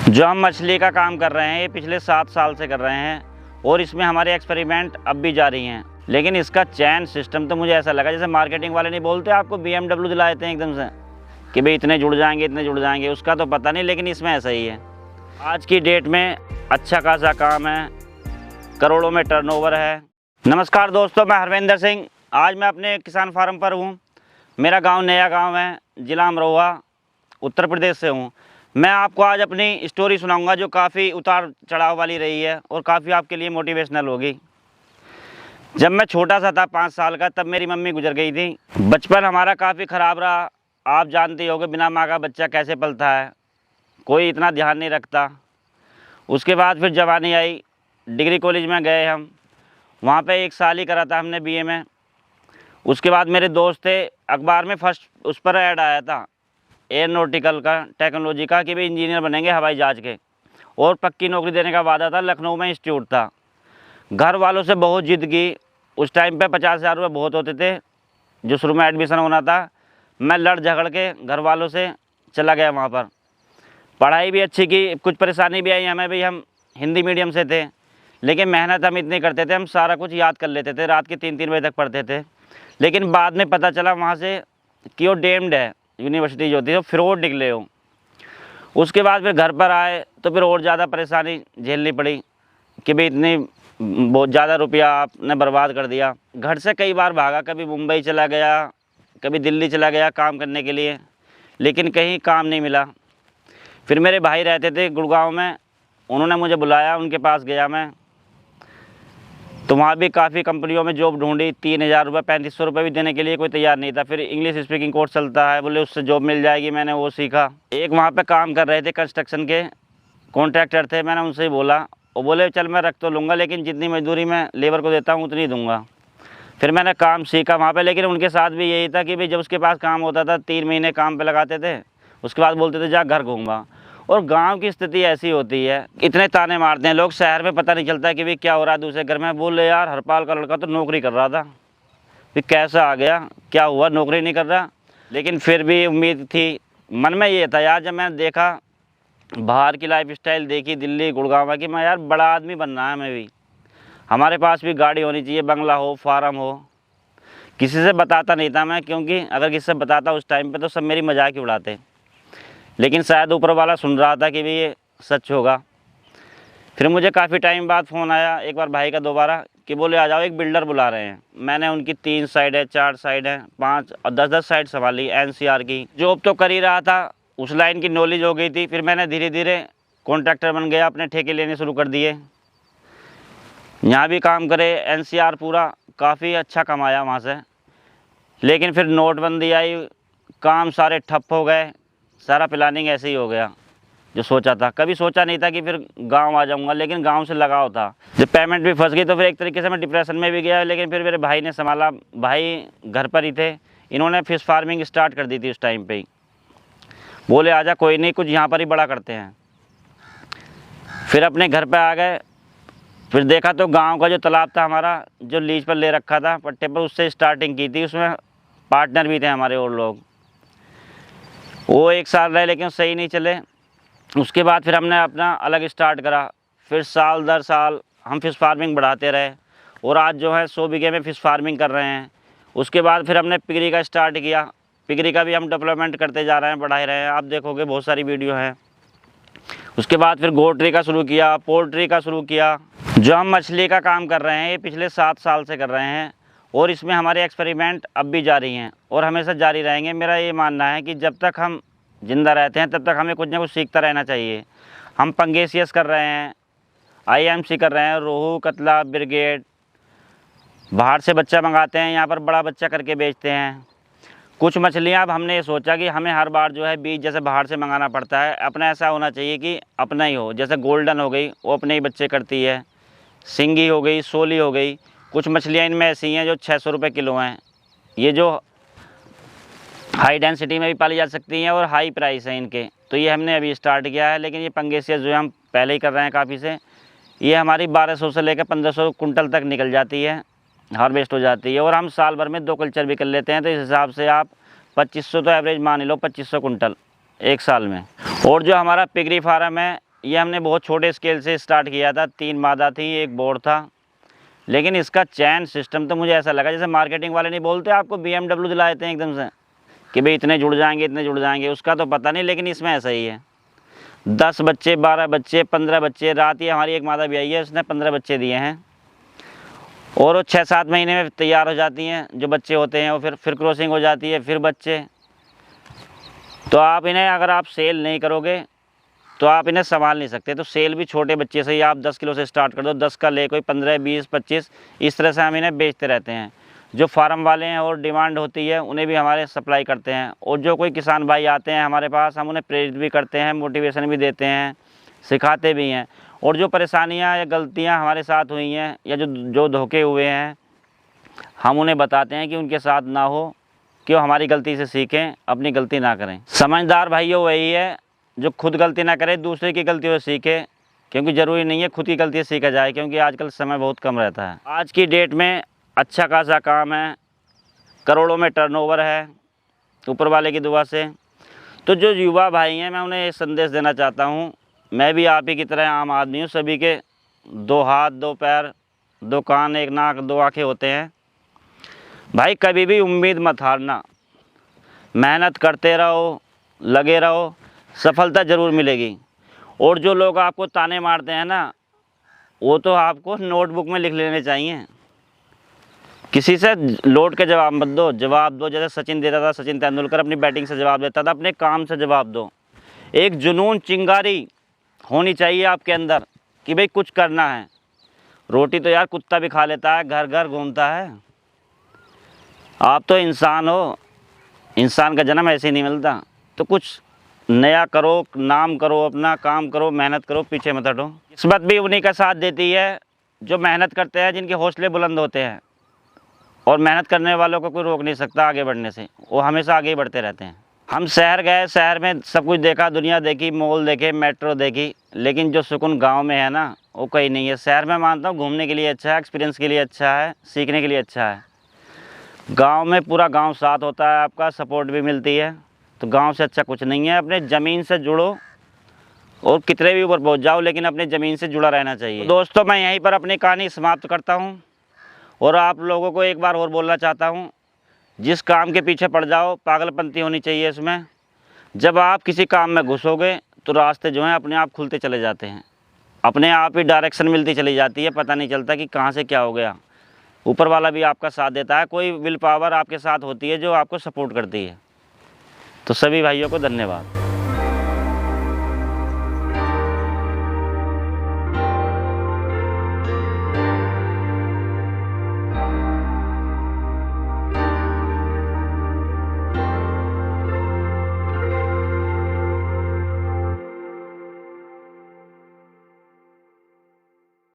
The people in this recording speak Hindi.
जो हम मछली का काम कर रहे हैं ये पिछले 7 साल से कर रहे हैं और इसमें हमारे एक्सपेरिमेंट अब भी जारी हैं। लेकिन इसका चैन सिस्टम तो मुझे ऐसा लगा जैसे मार्केटिंग वाले नहीं बोलते आपको BMW दिला देते हैं एकदम से कि भाई इतने जुड़ जाएंगे इतने जुड़ जाएंगे, उसका तो पता नहीं, लेकिन इसमें ऐसा ही है। आज की डेट में अच्छा खासा काम है, करोड़ों में टर्नओवर है। नमस्कार दोस्तों, मैं हरविंदर सिंह। आज मैं अपने किसान फार्म पर हूँ। मेरा गांव नया गांव है, ज़िला अमरोहा, उत्तर प्रदेश से हूँ। मैं आपको आज अपनी स्टोरी सुनाऊंगा जो काफ़ी उतार चढ़ाव वाली रही है और काफ़ी आपके लिए मोटिवेशनल होगी। जब मैं छोटा सा था 5 साल का, तब मेरी मम्मी गुजर गई थी। बचपन हमारा काफ़ी ख़राब रहा। आप जानते होगे बिना माँ का बच्चा कैसे पलता है, कोई इतना ध्यान नहीं रखता। उसके बाद फिर जवानी आई, डिग्री कॉलेज में गए हम, वहाँ पे 1 साल ही करा था हमने BA में। उसके बाद मेरे दोस्त थे, अखबार में फर्स्ट उस पर ऐड आया था एयरोनॉटिकल का, टेक्नोलॉजी का, कि भाई इंजीनियर बनेंगे हवाई जहाज़ के, और पक्की नौकरी देने का वादा था। लखनऊ में इंस्टीट्यूट था। घर वालों से बहुत जिद की। उस टाइम पे 50,000 रुपये बहुत होते थे जो शुरू में एडमिशन होना था। मैं लड़ झगड़ के घर वालों से चला गया वहाँ पर। पढ़ाई भी अच्छी की, कुछ परेशानी भी आई हमें भी, हम हिंदी मीडियम से थे, लेकिन मेहनत हम इतनी करते थे, हम सारा कुछ याद कर लेते थे, रात के 3-3 बजे तक पढ़ते थे। लेकिन बाद में पता चला वहाँ से कि वो डेम्ड है, यूनिवर्सिटी जो होती है वो फ्रॉड निकले हो। उसके बाद फिर घर पर आए तो फिर और ज़्यादा परेशानी झेलनी पड़ी कि भाई इतनी बहुत ज़्यादा रुपया आपने बर्बाद कर दिया। घर से कई बार भागा, कभी मुंबई चला गया, कभी दिल्ली चला गया काम करने के लिए, लेकिन कहीं काम नहीं मिला। फिर मेरे भाई रहते थे गुड़गांव में, उन्होंने मुझे बुलाया, उनके पास गया मैं, तो वहाँ भी काफ़ी कंपनियों में जॉब ढूंढी। 3,000 रुपये 3500 रुपये भी देने के लिए कोई तैयार नहीं था। फिर इंग्लिश स्पीकिंग कोर्स चलता है, बोले उससे जॉब मिल जाएगी, मैंने वो सीखा। एक वहाँ पे काम कर रहे थे कंस्ट्रक्शन के कॉन्ट्रैक्टर थे, मैंने उनसे ही बोला, वो बोले चल मैं रख तो लूँगा लेकिन जितनी मजदूरी मैं लेबर को देता हूँ उतनी दूँगा। फिर मैंने काम सीखा वहाँ पे, लेकिन उनके साथ भी यही था कि भाई जब उसके पास काम होता था 3 महीने काम पे लगाते थे, उसके बाद बोलते थे जा घर घूमवा। और गांव की स्थिति ऐसी होती है, इतने ताने मारते हैं लोग, शहर में पता नहीं चलता कि भाई क्या हो रहा है दूसरे घर में। बोले यार हरपाल का लड़का तो नौकरी कर रहा था, फिर कैसा आ गया, क्या हुआ, नौकरी नहीं कर रहा। लेकिन फिर भी उम्मीद थी मन में, ये था यार जब मैंने देखा बाहर की लाइफ स्टाइल देखी दिल्ली गुड़गांव की, मैं यार बड़ा आदमी बनना है हमें भी, हमारे पास भी गाड़ी होनी चाहिए, बंगला हो, फार्म हो। किसी से बताता नहीं था मैं, क्योंकि अगर किसी से बताता उस टाइम पे तो सब मेरी मजाक ही उड़ाते। लेकिन शायद ऊपर वाला सुन रहा था कि भाई ये सच होगा। फिर मुझे काफ़ी टाइम बाद फ़ोन आया एक बार भाई का दोबारा, कि बोले आ जाओ एक बिल्डर बुला रहे हैं। मैंने उनकी 3 साइड है, 4 साइड है, 5 और 10-10 साइड संभाली NCR की। जॉब तो कर ही रहा था, उस लाइन की नॉलेज हो गई थी। फिर मैंने धीरे धीरे कॉन्ट्रैक्टर बन गया, अपने ठेके लेने शुरू कर दिए। यहाँ भी काम करे, NCR पूरा काफ़ी अच्छा कमाया वहाँ से। लेकिन फिर नोटबंदी आई, काम सारे ठप हो गए, सारा प्लानिंग ऐसे ही हो गया जो सोचा था। कभी सोचा नहीं था कि फिर गांव आ जाऊंगा, लेकिन गांव से लगाव था। जब पेमेंट भी फंस गई तो फिर एक तरीके से मैं डिप्रेशन में भी गया। लेकिन फिर मेरे भाई ने संभाला, भाई घर पर ही थे, इन्होंने फिश फार्मिंग स्टार्ट कर दी थी उस टाइम पे ही। बोले आजा कोई नहीं, कुछ यहाँ पर ही बड़ा करते हैं। फिर अपने घर पर आ गए। फिर देखा तो गाँव का जो तालाब था हमारा, जो लीज पर ले रखा था पट्टे पर, उससे स्टार्टिंग की थी। उसमें पार्टनर भी थे हमारे और लोग। वो 1 साल रहे लेकिन सही नहीं चले। उसके बाद फिर हमने अपना अलग स्टार्ट करा। फिर साल दर साल हम फ़िश फार्मिंग बढ़ाते रहे और आज जो है 100 बीघे में फ़िश फार्मिंग कर रहे हैं। उसके बाद फिर हमने पिगरी का स्टार्ट किया। पिगरी का भी हम डेवलपमेंट करते जा रहे हैं, बढ़ा रहे हैं। आप देखोगे बहुत सारी वीडियो हैं। उसके बाद फिर गोट्री का शुरू किया, पोल्ट्री का शुरू किया। जो हम मछली का काम कर रहे हैं ये पिछले 7 साल से कर रहे हैं और इसमें हमारे एक्सपेरिमेंट अब भी जारी हैं और हमेशा जारी रहेंगे। मेरा ये मानना है कि जब तक हम ज़िंदा रहते हैं तब तक हमें कुछ ना कुछ सीखता रहना चाहिए। हम पंगेसियस कर रहे हैं, IMC कर रहे हैं, रोहू, कतला, ब्रिगेड। बाहर से बच्चा मंगाते हैं, यहाँ पर बड़ा बच्चा करके बेचते हैं। कुछ मछलियाँ अब हमने ये सोचा कि हमें हर बार जो है बीज जैसे बाहर से मंगाना पड़ता है, अपना ऐसा होना चाहिए कि अपना ही हो। जैसे गोल्डन हो गई, वो अपने ही बच्चे करती है। सिंगी हो गई, सोली हो गई। कुछ मछलियाँ इनमें ऐसी हैं जो 600 रुपये किलो हैं। ये जो हाई डेंसिटी में भी पाली जा सकती हैं और हाई प्राइस है इनके, तो ये हमने अभी स्टार्ट किया है। लेकिन ये पंगेसियस जो है हम पहले ही कर रहे हैं काफ़ी से। ये हमारी 1200 से लेकर 1500 कुंटल तक निकल जाती है, हार्वेस्ट हो जाती है। और हम साल भर में 2 कल्चर भी कर लेते हैं, तो इस हिसाब से आप 2500 तो एवरेज मान लो, 2500 कुंटल 1 साल में। और जो हमारा पिगरी फार्म है ये हमने बहुत छोटे स्केल से स्टार्ट किया था। 3 मादा थी, 1 बोर्ड था। लेकिन इसका चैन सिस्टम तो मुझे ऐसा लगा जैसे मार्केटिंग वाले नहीं बोलते आपको BMW दिला देते हैं एकदम से कि भाई इतने जुड़ जाएंगे, इतने जुड़ जाएंगे। उसका तो पता नहीं, लेकिन इसमें ऐसा ही है। 10 बच्चे, 12 बच्चे, 15 बच्चे। रात ही हमारी एक मादा भी आई है, उसने 15 बच्चे दिए हैं। और वो 6-7 महीने में तैयार हो जाती हैं। जो बच्चे होते हैं वो फिर क्रॉसिंग हो जाती है, फिर बच्चे। तो आप इन्हें अगर आप सेल नहीं करोगे तो आप इन्हें संभाल नहीं सकते। तो सेल भी छोटे बच्चे से ही आप 10 किलो से स्टार्ट कर दो। 10 का ले कोई 15, 20, 25 इस तरह से हम इन्हें बेचते रहते हैं। जो फार्म वाले हैं और डिमांड होती है उन्हें भी हमारे सप्लाई करते हैं। और जो कोई किसान भाई आते हैं हमारे पास, हम उन्हें प्रेरित भी करते हैं, मोटिवेशन भी देते हैं, सिखाते भी हैं। और जो परेशानियाँ या गलतियाँ हमारे साथ हुई हैं या जो धोखे हुए हैं, हम उन्हें बताते हैं कि उनके साथ ना हो, कि वो हमारी गलती से सीखें, अपनी गलती ना करें। समझदार भाइयों वही है जो खुद गलती ना करे, दूसरे की गलतियों से सीखे। क्योंकि ज़रूरी नहीं है खुद की गलती से सीखा जाए, क्योंकि आजकल समय बहुत कम रहता है। आज की डेट में अच्छा खासा काम है, करोड़ों में टर्नओवर है ऊपर वाले की दुआ से। तो जो युवा भाई हैं, मैं उन्हें ये संदेश देना चाहता हूँ, मैं भी आप ही की तरह आम आदमी हूँ। सभी के 2 हाथ, 2 पैर, 2 कान, 1 नाक, 2 आँखें होते हैं। भाई कभी भी उम्मीद मत हारना, मेहनत करते रहो, लगे रहो, सफलता ज़रूर मिलेगी। और जो लोग आपको ताने मारते हैं ना, वो तो आपको नोटबुक में लिख लेने चाहिए। किसी से लौट के जवाब मत दो, जवाब दो जैसे सचिन देता था। सचिन तेंदुलकर अपनी बैटिंग से जवाब देता था, अपने काम से जवाब दो। एक जुनून, चिंगारी होनी चाहिए आपके अंदर कि भाई कुछ करना है। रोटी तो यार कुत्ता भी खा लेता है, घर घर घूमता है। आप तो इंसान हो, इंसान का जन्म ऐसे ही नहीं मिलता। तो कुछ नया करो, नाम करो, अपना काम करो, मेहनत करो, पीछे मत हटो। किस्मत भी उन्हीं का साथ देती है जो मेहनत करते हैं, जिनके हौसले बुलंद होते हैं। और मेहनत करने वालों को कोई रोक नहीं सकता आगे बढ़ने से, वो हमेशा आगे ही बढ़ते रहते हैं। हम शहर गए, शहर में सब कुछ देखा, दुनिया देखी, मॉल देखे, मेट्रो देखी, लेकिन जो सुकून गाँव में है ना, वो कहीं नहीं है। शहर में मानता हूँ घूमने के लिए अच्छा है, एक्सपीरियंस के लिए अच्छा है, सीखने के लिए अच्छा है। गांव में पूरा गांव साथ होता है, आपका सपोर्ट भी मिलती है। तो गांव से अच्छा कुछ नहीं है। अपने ज़मीन से जुड़ो और कितने भी ऊपर पहुंच जाओ, लेकिन अपनी ज़मीन से जुड़ा रहना चाहिए। दोस्तों, मैं यहीं पर अपनी कहानी समाप्त करता हूं। और आप लोगों को एक बार और बोलना चाहता हूं, जिस काम के पीछे पड़ जाओ, पागलपंती होनी चाहिए इसमें। जब आप किसी काम में घुसोगे तो रास्ते जो हैं अपने आप खुलते चले जाते हैं, अपने आप ही डायरेक्शन मिलती चली जाती है। पता नहीं चलता कि कहाँ से क्या हो गया। ऊपर वाला भी आपका साथ देता है, कोई विल पावर आपके साथ होती है जो आपको सपोर्ट करती है। तो सभी भाइयों को धन्यवाद।